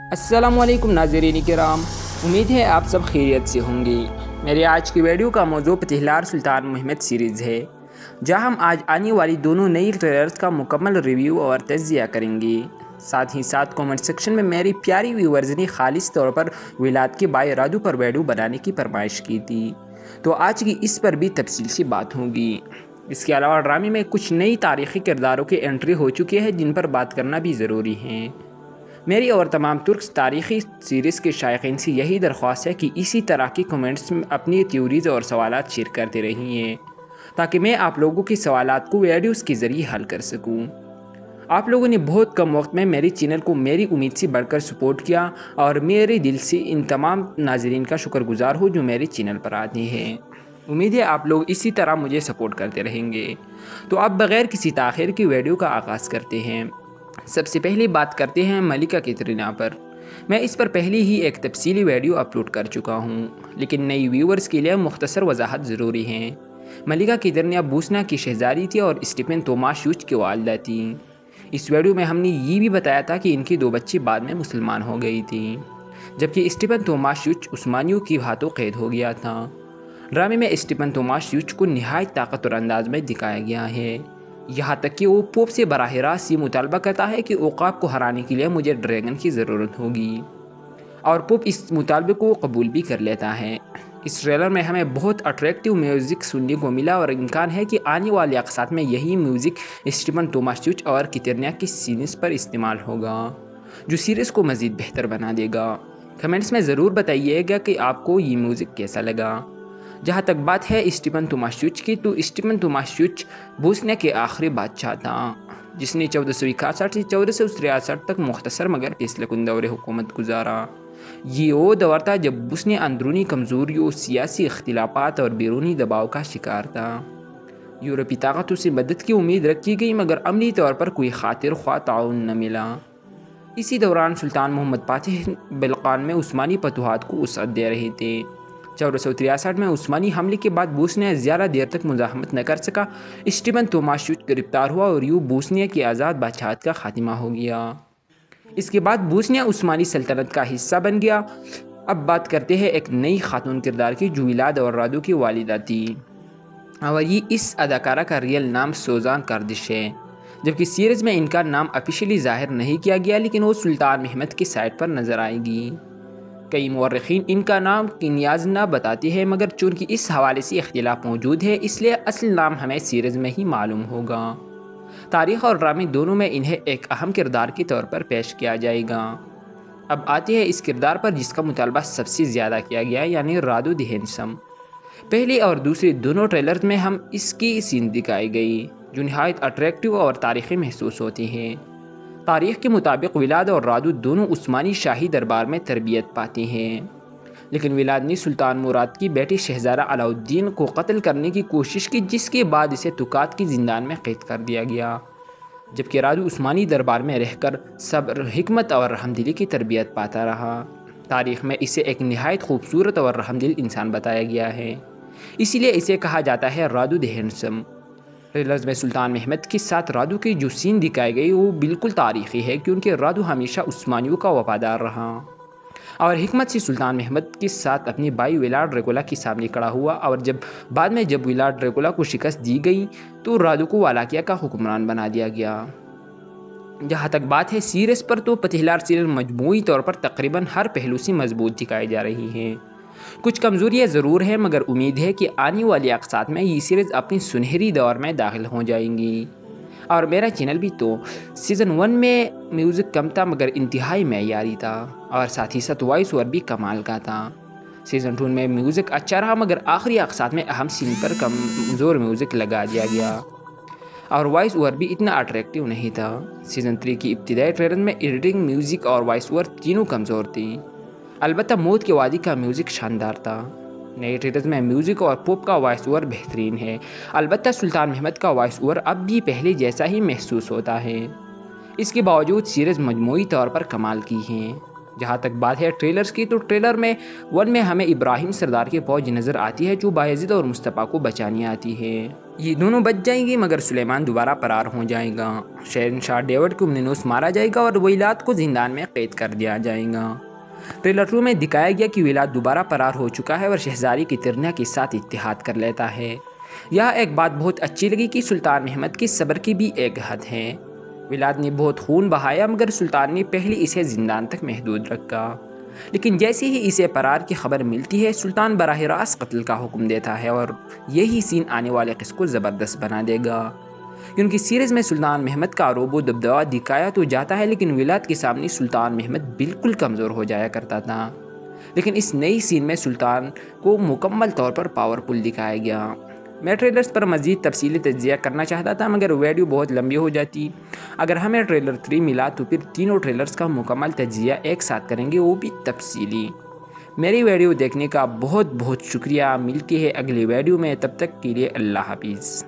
अस्सलामुअलैकुम नाज़रीन किराम, उम्मीद है आप सब खैरियत से होंगे। मेरे आज की वीडियो का मौजू पतिहलार सुल्तान मोहम्मद सीरीज़ है, जहां हम आज आने वाली दोनों नई ट्रेलर्स का मुकम्मल रिव्यू और तज्ज़िया करेंगे। साथ ही साथ कमेंट सेक्शन में मेरी प्यारी व्यूअर्स ने खालिस तौर पर विलाद के बाय रादू पर वीडियो बनाने की फरमाइश की थी, तो आज की इस पर भी तफसील से बात होगी। इसके अलावा ड्रामे में कुछ नई तारीख़ी किरदारों की एंट्री हो चुकी है, जिन पर बात करना भी ज़रूरी है। मेरी और तमाम तुर्क तारीख़ी सीरीज़ के शायकीन से यही दरख्वास्त है कि इसी तरह की कमेंट्स में अपनी थ्योरीज़ और सवालात शेयर करते रहिए, ताकि मैं आप लोगों के सवालात को वीडियोज़ के ज़रिए हल कर सकूं। आप लोगों ने बहुत कम वक्त में मेरे चैनल को मेरी उम्मीद से बढ़कर सपोर्ट किया, और मेरे दिल से इन तमाम नाज़रीन का शुक्रगुजार हूँ जो मेरे चैनल पर आते हैं। उम्मीद है आप लोग इसी तरह मुझे सपोर्ट करते रहेंगे। तो अब बग़ैर किसी ताख़ीर की वीडियो का आगाज़ करते हैं। सबसे पहले बात करते हैं मलिका कैटरीना पर। मैं इस पर पहले ही एक तफसीली वीडियो अपलोड कर चुका हूँ, लेकिन नई व्यूअर्स के लिए मुख्तसर वजाहत ज़रूरी है। मलिका कैटरीना बोस्निया की शहज़ादी थी और स्टीफन तोमाशुच की वालिदा थी। इस वीडियो में हमने ये भी बताया था कि इनकी 2 बच्ची बाद में मुसलमान हो गई थी, जबकि स्टीफन तोमाशुच उस्मानियों की हाथों कैद हो गया था। ड्रामे में स्टीफन तोमाशुच को नहायत ताकतवर अंदाज में दिखाया गया है, यहाँ तक कि वो पोप से बराह रास्त ये मुतालबा करता है कि औकाब को हराने के लिए मुझे ड्रैगन की ज़रूरत होगी, और पोप इस मुतालबे को कबूल भी कर लेता है। इस ट्रेलर में हमें बहुत अट्रैक्टिव म्यूज़िक सुनने को मिला, और इम्कान है कि आने वाले अक़सात में यही म्यूज़िक स्टीफन तोमाशुच और कैटरीना की सीरीज़ पर इस्तेमाल होगा, जो सीरीज़ को मज़ीद बेहतर बना देगा। कमेंट्स में ज़रूर बताइएगा कि आपको ये म्यूज़िक कैसा लगा। जहाँ तक बात है स्टीफन तोमाशुच की, तो स्टीफन तोमाशुच बोस्निया के आखिरी बादशाह था, जिसने 1461 से 1463 तक मुख्तसर मगर फैसलाकुन दौर हुकूमत गुजारा। ये वो दौर था जब बोस्निया अंदरूनी कमज़ोरियों, सियासी इख्तिलाफात और बैरूनी दबाव का शिकार था। यूरोपी ताकतों से मदद की उम्मीद रखी गई, मगर अमली तौर पर कोई खातिर ख्वाह ताउन न मिला। इसी दौरान सुल्तान मोहम्मद फातिह बल्कान में उस्मानी फतूहात को वसअत दे रहे थे। 1463 में उस्मानी हमले के बाद बोस्निया ज़्यादा देर तक मुज़ाहमत न कर सका। स्टीफन तोमाशुच गिरफ्तार हुआ और यूँ बोस्निया की आज़ाद बादशाहत का खात्मा हो गया। इसके बाद बोस्निया उस्मानी सल्तनत का हिस्सा बन गया। अब बात करते हैं एक नई खातून किरदार की, जो विलाद और रादू की वालिदा थी, और ये इस अदाकारा का रियल नाम सोजान कार्दिश है, जबकि सीरीज़ में इनका नाम ऑफिशियली ज़ाहिर नहीं किया गया, लेकिन वो सुल्तान महमद की साइट पर नज़र आएगी। कई मौरखीन इनका नाम किनियाज़ना बताते हैं, मगर चूँकि इस हवाले से इख्तिलाफ मौजूद है, इसलिए असल नाम हमें सीरीज़ में ही मालूम होगा। तारीख़ और ड्रामे दोनों में इन्हें एक अहम किरदार के तौर पर पेश किया जाएगा। अब आते हैं इस किरदार पर जिसका मुतालबा सबसे ज़्यादा किया गया है, यानी रादू द हैंडसम। पहले और दूसरे दोनों ट्रेलर्स में हम इसकी सीन दिखाई गई, जो नहायत अट्रैक्टिव और तारीख़ी महसूस होती हैं। तारीख़ के मुताबिक विलाद और रादू दोनों उस्मानी शाही दरबार में तरबियत पाते हैं, लेकिन विलाद ने सुल्तान मुराद की बेटी शहज़ादा अलाउद्दीन को कत्ल करने की कोशिश की, जिसके बाद इसे तुकात की ज़िंदान में कैद कर दिया गया, जबकि रादू उस्मानी दरबार में रहकर सब्र, हिकमत और रहमदिली की तरबियत पाता रहा। तारीख़ में इसे एक नहायत खूबसूरत और रहमदिल इंसान बताया गया है, इसीलिए इसे कहा जाता है रादू द हैंडसम। ट्रेलर्स में सुल्तान महमद के साथ रादू की जो सीन दिखाई गई वो बिल्कुल तारीख़ी है, क्योंकि रादू हमेशा उस्मानियों का वफादार रहा और हिकमत से सुल्तान महमद के साथ अपने भाई विलाड ड्रैकुला के सामने खड़ा हुआ, और बाद में जब विलाड ड्रैकुला को शिकस्त दी गई तो रादू को वालाकिया का हुक्मरान बना दिया गया। जहाँ तक बात है सीरीज़ पर, तो पतिहलार सीरीज़ मजमूई तौर पर तकरीबन हर पहलू से मजबूत दिखाई जा रही है। कुछ कमज़ोरियाँ ज़रूर हैं, मगर उम्मीद है कि आने वाले अक़सात में ये सीरीज़ अपनी सुनहरी दौर में दाखिल हो जाएंगी। और मेरा चैनल भी तो सीज़न 1 में म्यूज़िक कम था, मगर इंतहाई मेयारी था, और साथ ही साथ वॉइस ओवर भी कमाल का था। सीज़न 2 में म्यूज़िक अच्छा रहा, मगर आखिरी अक़सात में अहम सीन पर कमज़ोर म्यूज़िक लगा दिया गया, और वॉइस ओवर भी इतना अट्रैक्टिव नहीं था। सीज़न 3 की इब्तिदाई ट्रेलर में एडिटिंग, म्यूज़िक और वॉइस ओवर तीनों कमज़ोर थी। अलबत्ता मौत के वादी का म्यूज़िक शानदार था। नए ट्रेलर्स में म्यूज़िक और पॉप का वॉइस ओवर बेहतरीन है। अलबत्ता सुल्तान महमद का वॉइस ओवर अब भी पहले जैसा ही महसूस होता है। इसके बावजूद सीरीज़ मजमूई तौर पर कमाल की है। جہاں تک بات ہے ٹریلرز کی، تو ٹریلر میں 1 میں ہمیں ابراہیم سردار کی فوج نظر آتی ہے جو بایزید اور مصطفیٰ کو بچانے آتی ہے۔ یہ دونوں بچ جائیں گے مگر سلیمان دوبارہ فرار ہو جائے گا۔ شہنشاہ ڈیوڈ کو منینوس مارا جائے گا اور ولاد کو زندان میں قید کر دیا جائے گا۔ ٹریلر 2 میں دکھایا گیا کہ ولاد دوبارہ فرار ہو چکا ہے اور شہزادی کی ترنیا کے ساتھ اتحاد کر لیتا ہے۔ یہاں ایک بات بہت اچھی لگی کہ سلطان محمد کی صبر کی بھی ایک حد ہے۔ ولاد نے بہت خون بہایا مگر سلطان نے پہلے اسے زندان تک محدود رکھا، لیکن جیسے ہی اسے فرار کی خبر ملتی ہے سلطان براہ راست قتل کا حکم دیتا ہے، اور یہی سین آنے والے قصے کو زبردست بنا دے گا، کیونکہ سیریز میں سلطان محمد کا عروب و دبدبہ دکھایا تو جاتا ہے لیکن ولاد کے سامنے سلطان محمد بالکل کمزور ہو جایا کرتا تھا، لیکن اس نئی سین میں سلطان کو مکمل طور پر پاورفل دکھایا گیا۔ میں ٹریلرز پر مزید تفصیلی تجزیہ کرنا چاہتا تھا مگر ویڈیو بہت لمبی ہو جاتی۔ اگر ہمیں ٹریلر 3 ملا تو پھر تینوں ٹریلرز کا مکمل تجزیہ ایک ساتھ کریں گے، وہ بھی تفصیلی۔ میری ویڈیو دیکھنے کا بہت بہت شکریہ۔ ملتی ہے اگلی ویڈیو میں، تب تک کے لیے اللہ حافظ۔